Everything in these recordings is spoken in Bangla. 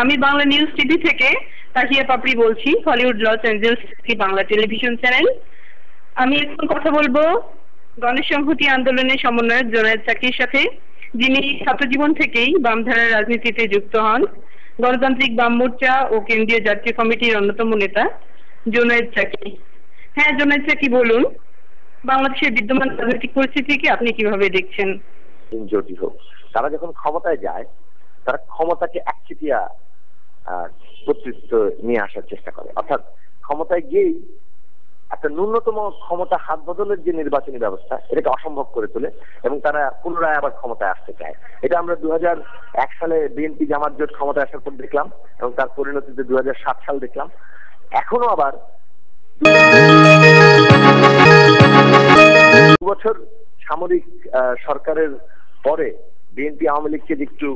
আমি বাংলা নিউজ টিভি থেকে তাহিয়া পাপড়ি বলছি, হলিউড লস অ্যাঞ্জেলস একটি বাংলা টেলিভিশন চ্যানেল। আমি এখন কথা বলবো গণেশ সংহতি আন্দোলনের সমন্বয়ক জোনায়েদ সাকির সাথে, যিনি ছাত্রজীবন থেকেই বামধারার রাজনীতিতে যুক্ত হন। গণতান্ত্রিক বাম মোর্চা ও কেন্দ্রীয় জাতীয় কমিটির অন্যতম নেতা জোনায়েদ সাকি। হ্যাঁ জোনায়েদ সাকি, বলুন বাংলাদেশের বিদ্যমান রাজনৈতিক পরিস্থিতিকে আপনি কিভাবে দেখছেন? জোটি হোক, তারা যখন ক্ষমতায় যায় তারা ক্ষমতাকে একচেটিয়া কর্তৃত্ব নিয়ে আসার চেষ্টা করে, অর্থাৎ ক্ষমতায় গিয়েই একটা ন্যূনতম ক্ষমতা হাত বদলের যে নির্বাচনী ব্যবস্থা এটাকে অসম্ভব করে তোলে এবং তারা পুনরায় আবার ক্ষমতায় আসতে চায়। এটা আমরা 2001 সালে বিএনপি জামাত জোট ক্ষমতায় আসার পর দেখলাম এবং তার পরিণতিতে 2007 সাল দেখলাম। এখনো আবার 2 বছর সামরিক সরকারের পরে বিএনপি আওয়ামী লীগকে একটু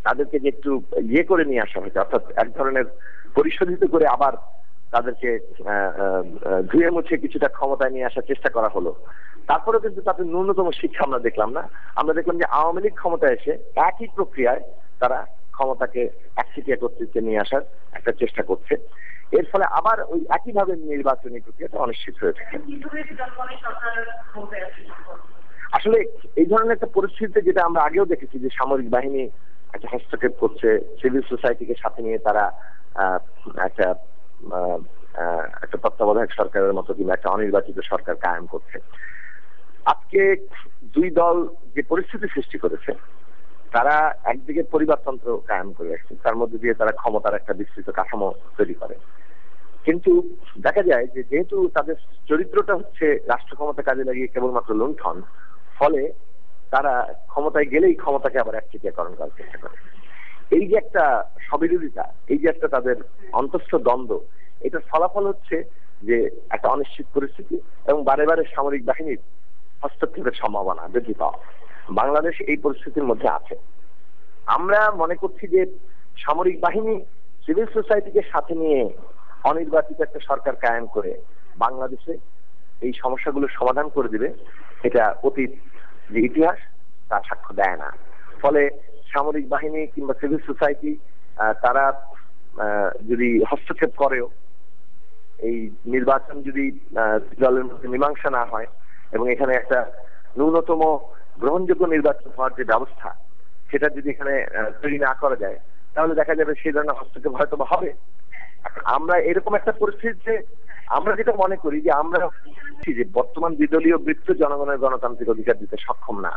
তাদেরকে যে একটু ইয়ে করে নিয়ে আসা হয়েছে, অর্থাৎ এক ধরনের পরিশোধিত করে আবার তাদেরকে ধুয়ে মুছে কিছুটা ক্ষমতায় নিয়ে আসার চেষ্টা করা হলো। তারপরেও কিন্তু তাদের ন্যূনতম শিক্ষা আমরা দেখলাম না। আমরা দেখলাম যে আওয়ামী লীগ ক্ষমতায় এসে একই প্রক্রিয়ায় তারা ক্ষমতাকে একচেটিয়া কর্তৃত্বে নিয়ে আসার একটা চেষ্টা করছে। এর ফলে আবার ওই একইভাবে নির্বাচনী প্রক্রিয়াটা অনিশ্চিত হয়ে থাকে। আসলে এই ধরনের একটা পরিস্থিতিতে যেটা আমরা আগেও দেখেছি যে সামরিক বাহিনী একটা হস্তক্ষেপ করছে, সিভিল সোসাইটিকে সাথে নিয়ে তারা একটা তত্ত্বাবধায়ক সরকারের মতো কিংবা একটা অনির্বাচিত সরকার কায়েম করছে। আজকে দুই দল যে পরিস্থিতি সৃষ্টি করেছে, তারা একদিকে পরিবারতন্ত্র কায়েম করে রাখছে, তার মধ্যে দিয়ে তারা ক্ষমতার একটা বিস্তৃত কাঠামো তৈরি করে। কিন্তু দেখা যায় যে যেহেতু তাদের চরিত্রটা হচ্ছে রাষ্ট্র ক্ষমতা কাজে লাগিয়ে কেবলমাত্র লুণ্ঠন, ফলে তারা ক্ষমতায় গেলেই ক্ষমতাকে আবার একচেটিয়াকরণ করার চেষ্টা করে। এই যে একটা স্ববিরোধিতা, এই যে একটা তাদের অন্তঃস্থ দ্বন্দ্ব, এটার ফলাফল হচ্ছে যে একটা অনিশ্চিত পরিস্থিতি এবং বারে বারে সামরিক বাহিনীর হস্তক্ষেপের সম্ভাবনা বৃদ্ধি পাওয়া। বাংলাদেশ এই পরিস্থিতির মধ্যে আছে। আমরা মনে করছি যে সামরিক বাহিনী সিভিল সোসাইটিকে সাথে নিয়ে অনির্বাচিত একটা সরকার কায়েম করে বাংলাদেশে এই সমস্যাগুলোর সমাধান করে দিবে, এটা অতীত যে ইতিহাস তা সাক্ষ্য দেয় না। ফলে সামরিক বাহিনী কিংবা সিভিল সোসাইটি তারা যদি হস্তক্ষেপ করেও এই নির্বাচন যদি দলের মধ্যে মীমাংসা না হয় এবং এখানে একটা ন্যূনতম গ্রহণযোগ্য নির্বাচন হওয়ার যে ব্যবস্থা সেটা যদি এখানে তৈরি না করা যায়, তাহলে দেখা যাবে সেই ধরনের হস্তক্ষেপ হয়তো হবে। আমরা এরকম একটা পরিস্থিতিতে আমরা যেটা মনে করি যে আমরা যে বর্তমান বিদলীয় বৃত্ত জনগণের গণতান্ত্রিক অধিকার দিতে সক্ষম না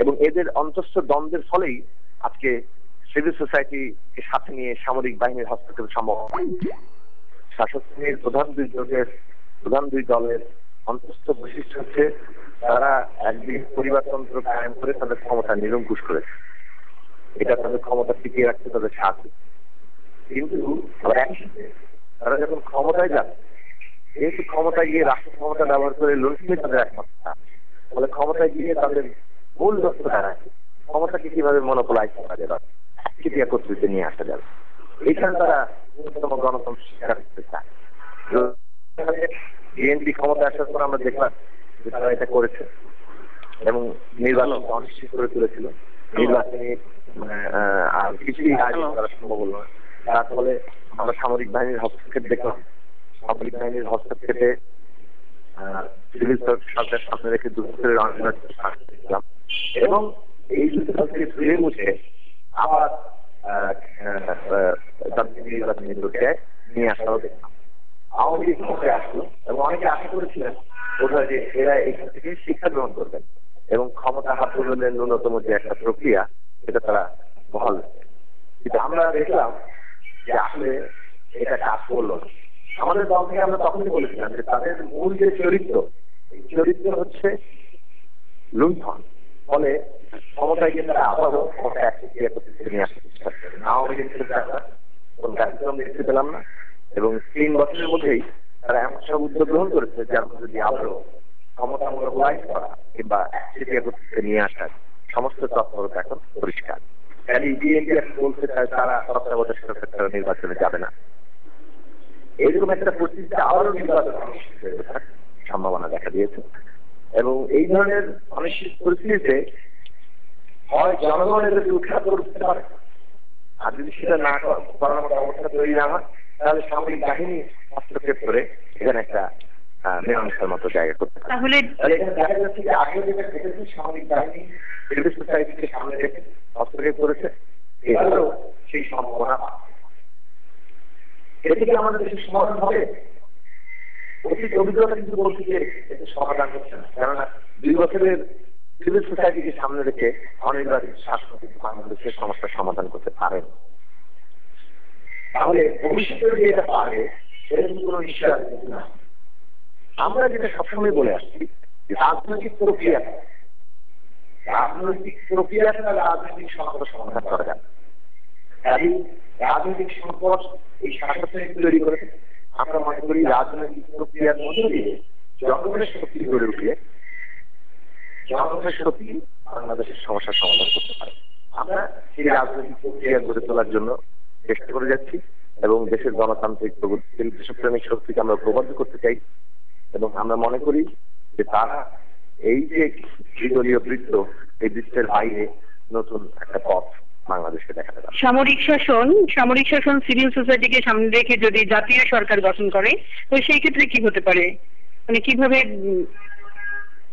এবং এদের অন্তঃস্থ দ্বন্দ্বের ফলেই আজকে সিভিল সোসাইটিকে সাথে নিয়ে সামরিক বাহিনীর হস্তক্ষেপ সম্ভব। শাসক শ্রেণীর প্রধান দুই দলের অন্তঃস্থ বৈশিষ্ট্য হচ্ছে তারা একদিকে পরিবারতন্ত্র কায়েম করে তাদের ক্ষমতা নিরঙ্কুশ করেছে, এটা তাদের ক্ষমতা টিকিয়ে রাখতে তাদের সাহায্য। কিন্তু তারা যখন ক্ষমতায় যান, যেহেতু ক্ষমতায় গিয়ে রাষ্ট্র ক্ষমতা ব্যবহার করে লুণ্ঠনই তাদের একমাত্র, ফলে ক্ষমতায় গিয়ে তাদের মূল লক্ষ্য দাঁড়ায় ক্ষমতাকে কিভাবে মনোপলাইজ করা যাবে, একচেটিয়া কর্তৃত্বে নিয়ে আসা যাবে। এইখানে তারা ন্যূনতম গণতন্ত্র শিক্ষা করতে চায়। বিএনপি ক্ষমতা আসার পর আমরা দেখলাম যে তারা এটা করেছে এবং নির্বাচন অনিশ্চিত করে তুলেছিল। নির্বাচনী আর কিছুই আয়োজন করা সম্ভব হলো না। তার ফলে আমরা সামরিক বাহিনীর হস্তক্ষেপ দেখলাম। সামরিক বাহিনীর হস্তক্ষেপে সিভিল সরকার সামনে রেখে 2 বছরের দেখলাম এবং এই যুদ্ধ থেকে ফিরে মুছে আবার তাদের নির্বাচনী প্রক্রিয়ায় নিয়ে আসাও দেখলাম। আওয়ামী লীগ ক্ষমতায় আসলো এবং অনেকে আশা করেছিলেন বোধহয় যে এরা এখান থেকে শিক্ষা গ্রহণ করবেন এবং ক্ষমতা হাত বদলের ন্যূনতম যে একটা প্রক্রিয়া সেটা তারা বহাল রাখবে। কিন্তু আমরা দেখলাম যে আসলে এটা কাজ করলো না। আমাদের দল থেকে আমরা তখনই বলেছিলাম যে তাদের মূল যে চরিত্র হচ্ছে লুণ্ঠন, ফলে ক্ষমতায় গিয়ে তারা আবারও ক্ষমতা একচেটিয়া কর্তৃত্বে নিয়ে আসতে চেষ্টা করেন। আওয়ামী লীগ কোন কার্যক্রম দেখতে পেলাম না এবং 3 বছরের মধ্যেই তারা এমন সব উদ্যোগ গ্রহণ করেছে যার মধ্যে দিয়ে আবারও ক্ষমতা মোনোপলাইজ করা কিংবা একচেটিয়া কর্তৃত্বে নিয়ে আসার সমস্ত তৎপরতা এখন পরিষ্কার। বিএনপি বলতে চায় তারা তত্ত্বাবধায়ক সরকার নির্বাচনে যাবে না। এরকম একটা পরিস্থিতিতে আবারও নির্বাচন সম্ভাবনা দেখা দিয়েছে এবং এই ধরনের অনিশ্চিত পরিস্থিতিতে হয় জনগণ এদেরকে উৎখাত করতে পারে, আর যদি সেটা না করার মতো অবস্থা তৈরি না হয় তাহলে সামরিক বাহিনী হস্তক্ষেপ করে এখানে একটা মীমাংসার মতো জায়গা করতে পারে। তাহলে এখানে দেখা যাচ্ছে যে আগে যেটা ঘটেছে সামরিক বাহিনী সিভিল সোসাইটিকে সামনে রেখে হস্তক্ষেপ করেছে, এবারেও সেই সম্ভাবনা এ থেকে আমাদের দেশের সমাধান হবে। অতীত অভিজ্ঞতা কিন্তু বলছে যে এতে সমাধান হচ্ছে না, কেননা 2 বছরের সিভিল সোসাইটিকে সামনে রেখে অনির্বাচিত শাসক কিন্তু বাংলাদেশের সমস্যার সমাধান করতে পারেন। তাহলে ভবিষ্যতে যে এটা পারে সেটা কিন্তু কোনো নিশ্চয় না। আমরা যেটা সবসময় বলে আসছি, রাজনৈতিক প্রক্রিয়াটা রাজনৈতিক সংকট সমাধান করা যায়। এই রাজনৈতিক সংকট এই শাসক তৈরি করেছে। আমরা মনে করি রাজনৈতিক প্রক্রিয়ার মধ্যে দিয়ে জনগণের শক্তি গড়ে উঠলে জনগণের শক্তি বাংলাদেশের সমস্যার সমাধান করতে পারে। আমরা সেই রাজনৈতিক প্রক্রিয়া গড়ে তোলার জন্য চেষ্টা করে যাচ্ছি এবং দেশের গণতান্ত্রিক প্রগতিশীল দেশপ্রেমিক শক্তিকে আমরা প্রবদ্ধ করতে চাই এবং আমরা মনে করি যে তারা এই যে ত্রিদলীয় বৃত্ত, এই বৃত্তের বাইরে নতুন একটা পথ বাংলাদেশকে দেখাতে পারে। সামরিক শাসন সিভিল সোসাইটিকে সামনে রেখে যদি জাতীয় সরকার গঠন করে তো সেই ক্ষেত্রে কি হতে পারে, মানে কিভাবে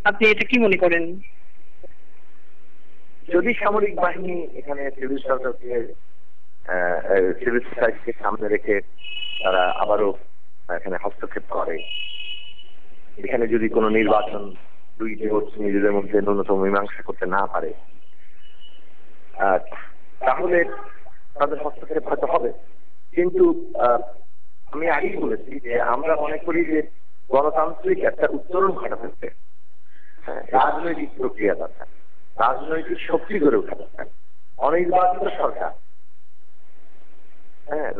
আপনি এটা কি মনে করেন? যদি সামরিক বাহিনী এখানে সিভিল সরকারকে সিভিল সোসাইটিকে সামনে রেখে তারা আবারও এখানে হস্তক্ষেপ করে, এখানে যদি কোনো নির্বাচন 2 জোট নিজেদের মধ্যে ন্যূনতম মীমাংসা করতে না পারে তাহলে তাদের হস্তক্ষেপ হয়তো হবে। কিন্তু আমি আগেই বলেছি যে আমরা মনে করি যে গণতান্ত্রিক একটা উত্তরণ ঘটাতে রাজনৈতিক প্রক্রিয়া দরকার, রাজনৈতিক শক্তি গড়ে ওঠা দরকার। অনির্বাচিত সরকার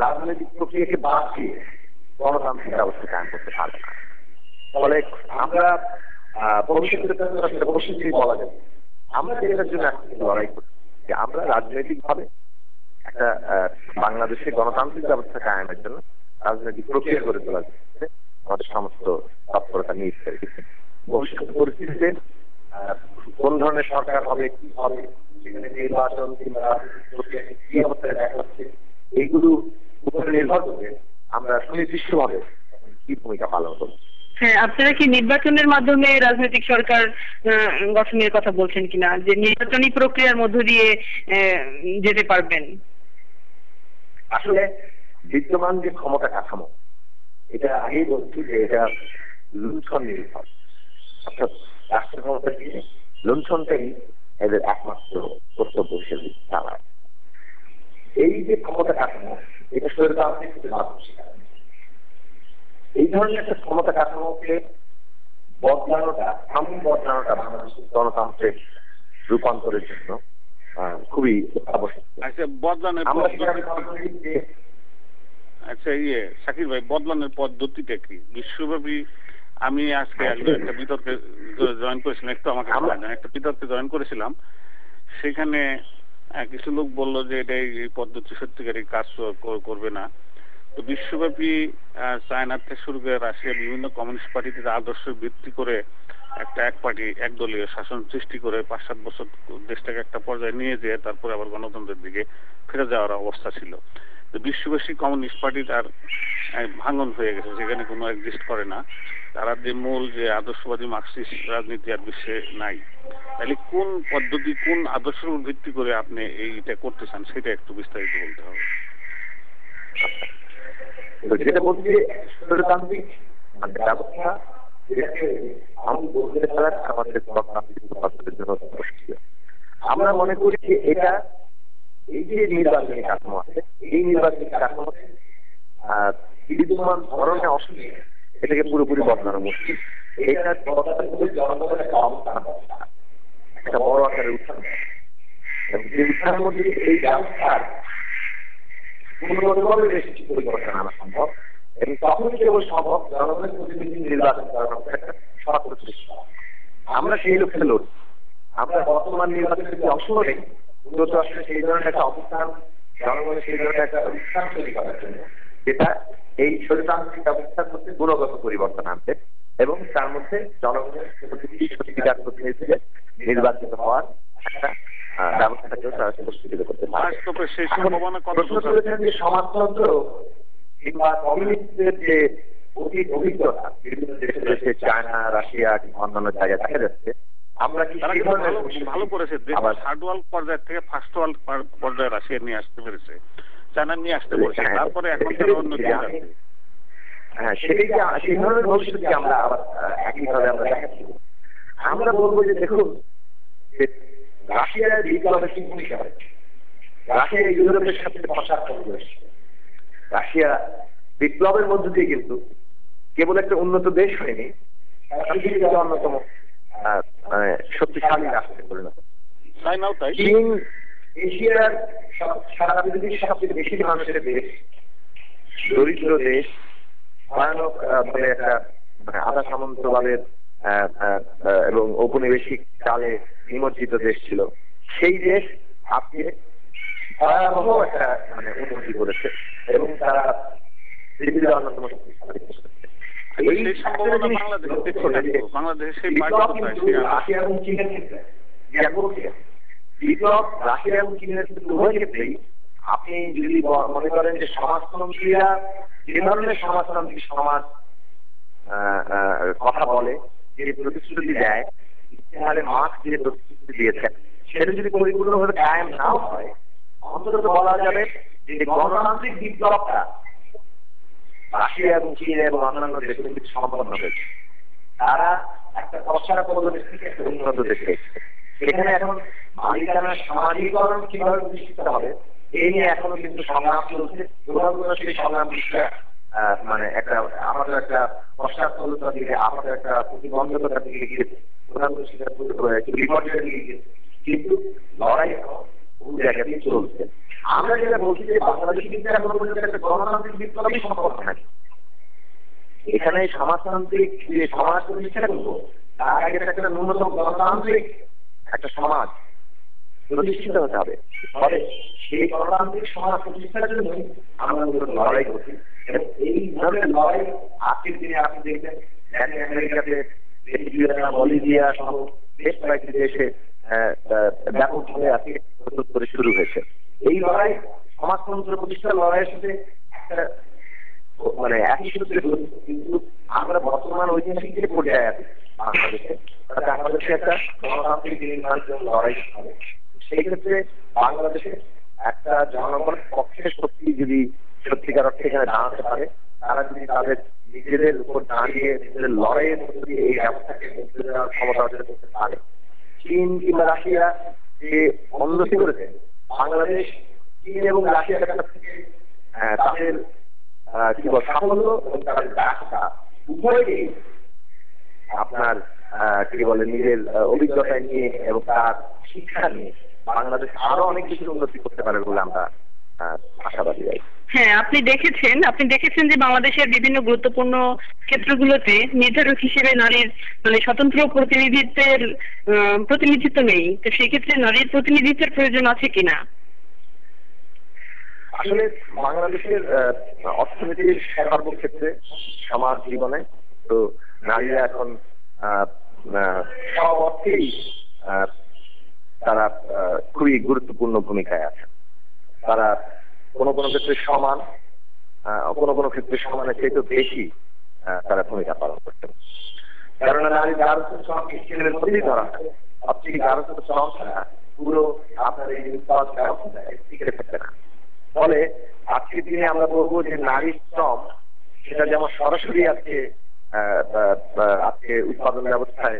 রাজনৈতিক প্রক্রিয়াকে বাদ দিয়ে গণতান্ত্রিক ব্যবস্থা কায়েম করতে পারবে না। ফলে আমরা ভবিষ্যতে বলা যাবে আমরা এটার জন্য লড়াই করছি যে আমরা রাজনৈতিক ভাবে একটা বাংলাদেশের গণতান্ত্রিক ব্যবস্থা কায়েমের জন্য রাজনৈতিক প্রক্রিয়া গড়ে তোলার জন্য আমাদের সমস্ত তৎপরতা নিয়ে রেখেছি। ভবিষ্যৎ পরিস্থিতিতে কোন ধরনের সরকার হবে, কি হবে, সেখানে নির্বাচন কিংবা রাজনৈতিক প্রক্রিয়া কি অবস্থায় দেখা যাচ্ছে, এইগুলো উপরে নির্ভর করে আমরা সুনির্দিষ্টভাবে কি ভূমিকা পালন করব। হ্যাঁ, আপনারা কি নির্বাচনের মাধ্যমে রাজনৈতিক সরকার গঠনের কথা বলছেন কিনা, যে নির্বাচনী প্রক্রিয়ার মধ্য দিয়ে যেতে পারবেন? আসলে বিদ্যমান যে ক্ষমতা কাঠামো এটা আগেই বলছি যে এটা লুণ্ঠন নির্ভর, অর্থাৎ রাষ্ট্র ক্ষমতা দিয়ে লুণ্ঠনটাই এদের একমাত্র কর্তব্য হিসেবে চালায়। এই যে ক্ষমতা কাঠামো এটা স্বৈরতান্ত্রিক এই ধরনের একটা ক্ষমতা কাঠামোকে বদলানোটা বাংলাদেশের গণতন্ত্রের রূপান্তরের জন্য খুবই আবশ্যক। শাকির ভাই, বদলানোর পদ্ধতিটা কি? বিশ্বব্যাপী আমি আজকে একটা বিতর্কে জয়েন করেছিলাম, একটা বিতর্কে জয়েন করেছিলাম। সেখানে কিছু লোক বললো যে এটা এই পদ্ধতি সত্যিকারই কাজ করবে না। তো বিশ্বব্যাপী চায়না থেকে শুরু করে রাশিয়া বিভিন্ন কমিউনিস্ট পার্টিতে আদর্শ ভিত্তি করে একটা একদলীয় শাসন সৃষ্টি করে 5-7 বছর দেশটাকে একটা পর্যায়ে নিয়ে যেয়ে তারপরে আবার গণতন্ত্রের দিকে ফিরে যাওয়ার অবস্থা ছিল। তো বিশ্বব্যাপী কমিউনিস্ট পার্টির আর ভাঙন হয়ে গেছে, সেখানে কোনো এক্সিস্ট করে না। তারা যে মূল যে আদর্শবাদী মার্কসিস্ট রাজনীতি আর বিশ্বে নাই। তাহলে কোন পদ্ধতি, কোন আদর্শের উপর ভিত্তি করে আপনি এইটা করতে চান সেটা একটু বিস্তারিত বলতে হবে। যেটা বলছি স্বৈরতান্ত্রিক ব্যবস্থা আমাদের জন্য আমরা মনে করি যে এটা এই যে নির্বাচনী কাঠামো আছে, এই নির্বাচনী কাঠামো বিদ্যমান ধরনের অসুবিধা এটাকে পুরোপুরি বদলানো মুশকিল। এটা জনগণের একটা অবস্থান, একটা বড় আকারের উত্থান, যে উত্থানের মধ্যে এই ব্যবস্থার পুনর্গতভাবে বেশ কিছু পরিবর্তন আনা সম্ভব এবং তখনই কেবল সম্ভব জনগণের প্রতিনিধি নির্বাচন করার একটা সরকার সৃষ্টি। আমরা সেই লক্ষ্যে লড়ছি। আমরা বর্তমান নির্বাচনে যদি অংশ নেই মূলত আসলে সেই ধরনের একটা অবস্থান, জনগণের সেই ধরনের একটা উত্থান তৈরি করার জন্য, যেটা এই স্বৈরতান্ত্রিক ব্যবস্থার মধ্যে গুণগত পরিবর্তন আনবে এবং তার মধ্যে জনগণের প্রতিনিধি সত্যিকার প্রতিনিধিদের নির্বাচিত হওয়ার একটা ব্যবস্থাটাকেও তারা প্রস্তুত করতে পারে। সেই সম্ভাবনা কত? প্রশ্ন করেছেন যে সমাজতন্ত্র কিংবা কমিউনিস্টদের যে অভিজ্ঞতা বিভিন্ন দেশে দেশে চায়না, রাশিয়া কিংবা অন্যান্য জায়গায় দেখা যাচ্ছে, আমরা কি ভালো করেছে থার্ড ওয়ার্ল্ড পর্যায় থেকে ফার্স্ট ওয়ার্ল্ড পর্যায়ে রাশিয়া নিয়ে আসতে পেরেছে, চায়না নিয়ে আসতে পেরেছে, তারপরে এখন তারা অন্য দিকে যাচ্ছে। হ্যাঁ, সেই ধরনের ভবিষ্যৎকে আমরা আবার একইভাবে আমরা দেখাচ্ছি। আমরা বলবো যে দেখুন, যে রাশিয়ার বিপ্লবের কি ভূমিকা হয়। রাশিয়া ইউরোপের সাথে পশ্চাৎপদ করেছে। রাশিয়া বিপ্লবের মধ্য দিয়ে কিন্তু কেবল একটা উন্নত দেশ হয়নি, পৃথিবীর অন্যতম শক্তিশালী রাষ্ট্রে পরিণত। চীন এশিয়ার সারা পৃথিবীর সবচেয়ে বেশি মানুষের দেশ, দরিদ্র দেশ, ভয়ানক মানে একটা আধা সামন্তবাদের এবং ঔপনিবেশিক কালে নিমজ্জিত দেশ ছিল। সেই দেশ আজকে ভয়াবহ একটা মানে উন্নতি করেছে এবং তারা পৃথিবীর অন্যতম শক্তিশালী দেশ। রাশিয়া এবং চীনের ক্ষেত্রে বিপ্লব রাশিয়া এবং চীনের ক্ষেত্রে উভয় ক্ষেত্রেই আপনি যদি মনে করেন যে সমাজতন্ত্রীরা যে ধরনের সমাজতান্ত্রিক সমাজ কথা বলে, যে প্রতিশ্রুতি দেয়, ইতিহারে মার্ক্স যে প্রতিশ্রুতি দিয়েছেন, সেটা যদি পরিপূর্ণভাবে কায়েম নাও হয়, অন্তত বলা যাবে যে গণতান্ত্রিক বিপ্লবটা রাশিয়া এবং চীন এবং অন্যান্য দেশে কিন্তু সম্পন্ন হয়েছে। তারা একটা পশ্চাৎপদ দেশ থেকে একটা উন্নত দেশে, সেখানে এখন মালিকানা সামাজিকরণ কিভাবে প্রতিষ্ঠিত হবে এই নিয়ে এখনো কিন্তু সংগ্রাম চলছে। সেই সংগ্রাম মানে একটা আমাদের একটা পশ্চাৎপদতার দিকে, আমাদের একটা প্রতিবন্ধকতার দিকে গিয়েছে, বিপর্যয়ের দিকে গিয়েছে, কিন্তু লড়াই বহু জায়গাতেই চলছে। আমরা যেটা বলছি যে বাংলাদেশে কিন্তু এখন পর্যন্ত একটা গণতান্ত্রিক বিপ্লবই সম্ভব হয়। এখানে সমাজতান্ত্রিক যে সমাজ প্রতিষ্ঠা করবো, তার আগে একটা ন্যূনতম গণতান্ত্রিক একটা সমাজ প্রতিষ্ঠিত হতে হবে। ফলে সেই গণতান্ত্রিক সমাজ প্রতিষ্ঠার জন্য আমরা লড়াই করছি। এই ধরনের লড়াই আজকের দিনে আপনি দেখবেন ল্যাটিন আমেরিকাতে, বলিভিয়া সহ বেশ কয়েকটি দেশে ব্যাপকভাবে আজকে করে শুরু হয়েছে। এই লড়াই সমাজতন্ত্র প্রতিষ্ঠার লড়াইয়ের সাথে একটা মানে একই সূত্রে, কিন্তু আমরা বর্তমান ঐতিহাসিক যে পর্যায়ে আছি বাংলাদেশে, তাতে আমাদেরকে একটা গণতান্ত্রিক নির্মাণের জন্য লড়াই হবে। সেই ক্ষেত্রে বাংলাদেশে একটা জনগণের পক্ষে শক্তি যদি সত্যিকার অর্থে এখানে দাঁড়াতে পারে, তারা যদি তাদের নিজেদের উপর দাঁড়িয়ে নিজেদের লড়াইয়ের মধ্যে দিয়ে এই ব্যবস্থাকে ক্ষমতা অর্জন করতে পারে। চীন কিংবা রাশিয়া যে বন্ধ করেছে, বাংলাদেশ চীন এবং রাশিয়ার কাছ থেকে তাদের কি বল সাফল্য এবং তাদের ব্যবসা উভয়ই আপনার কি বলে নিজের অভিজ্ঞতা নিয়ে এবং তার শিক্ষা নিয়ে বাংলাদেশ আরো অনেক কিছু উন্নতি করতে পারে বলে আমরা আশাবাদী। হ্যাঁ, আপনি দেখেছেন যে বাংলাদেশের বিভিন্ন গুরুত্বপূর্ণ ক্ষেত্রগুলোতে নির্ধারক হিসেবে নারীর মানে স্বতন্ত্র প্রতিনিধিত্ব নেই। তো সেক্ষেত্রে নারীর প্রতিনিধিত্বের প্রয়োজন আছে কিনা? আসলে বাংলাদেশের অর্থনীতির সর্বক্ষেত্রে সমাজ জীবনে তো নারীরা এখন সব অর্থেই তারা খুবই গুরুত্বপূর্ণ ভূমিকায় আছে। তারা কোনো কোনো ক্ষেত্রে সমান, কোনো কোনো ক্ষেত্রে সমানের চেয়ে বেশি তারা ভূমিকা পালন করছেন। কেননা নারী গার্হস্থ্য শ্রম স্কেলের মধ্যেই ধরা হয়। আপনি গার্হস্থ্য শ্রম ছাড়া পুরো আপনার এই উৎপাদন ব্যবস্থা টিকে থাকবে না। ফলে আজকের দিনে আমরা বলবো যে নারী শ্রম সেটা যেমন সরাসরি আজকে উৎপাদন ব্যবস্থায়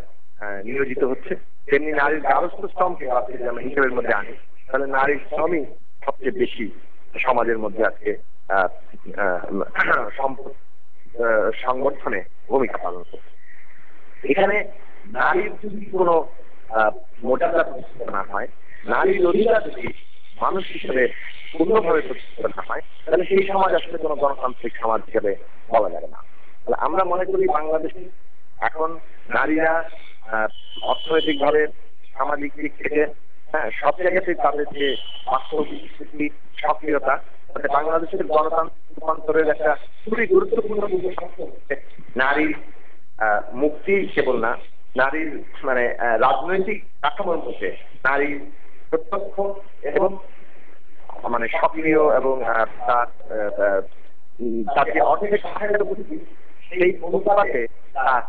নিয়োজিত হচ্ছে, তেমনি নারীর গার্হস্থ্য শ্রমকে আজকে যেমন হিসেবের মধ্যে আনি, তাহলে নারীর শ্রমই সবচেয়ে বেশি সমাজের মধ্যে আজকে সম্পদ সংগঠনে ভূমিকা পালন করছে। এখানে নারীর যদি কোনো মর্যাদা প্রতিষ্ঠিত না হয়, নারীর অধিকার যদি মানুষ হিসেবে পূর্ণভাবে প্রতিষ্ঠিত না হয়, তাহলে সেই সমাজ আসলে কোনো গণতান্ত্রিক সমাজ হিসেবে বলা যাবে না। তাহলে আমরা মনে করি বাংলাদেশে এখন নারীরা অর্থনৈতিক ভাবে, সামাজিক দিক থেকে সব জায়গাতে তাদের যে বাস্তবিক সক্রিয়তা, তাতে বাংলাদেশের গণতান্ত্রিক রূপান্তরের একটা খুবই গুরুত্বপূর্ণ নারীর মুক্তি কেবল না, নারীর মানে রাজনৈতিক কাঠামোর মধ্যে নারীর প্রত্যক্ষ এবং মানে সক্রিয় এবং তার যে অর্থের সহায়তা করছি সেই অনুপাতে তার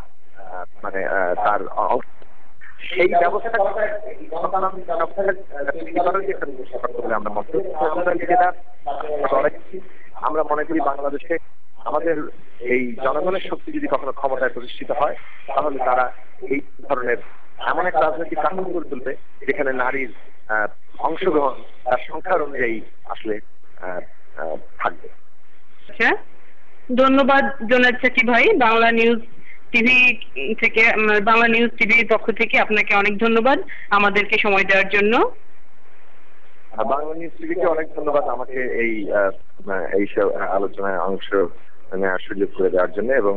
মানে তার সেই ব্যবস্থা আমরা মনে করি বাংলাদেশে আমাদের এই জনগণের শক্তি যদি কখনো ক্ষমতায় প্রতিষ্ঠিত হয় তাহলে তারা এই ধরনের এমন এক রাজনৈতিক কাঠামো গড়ে তুলবে যেখানে নারীর অংশগ্রহণ তার সংখ্যার অনুযায়ী আসলে থাকবে। আচ্ছা, ধন্যবাদ জোনায়েদ সাকি ভাই। বাংলা নিউজ টিভি থেকে, বাংলা নিউজ টিভির পক্ষ থেকে আপনাকে অনেক ধন্যবাদ আমাদেরকে সময় দেওয়ার জন্য। বাংলা নিউজ টিভিকে অনেক ধন্যবাদ আমাকে এই আলোচনায় অংশ নেওয়ার সুযোগ করে দেওয়ার জন্য। এবং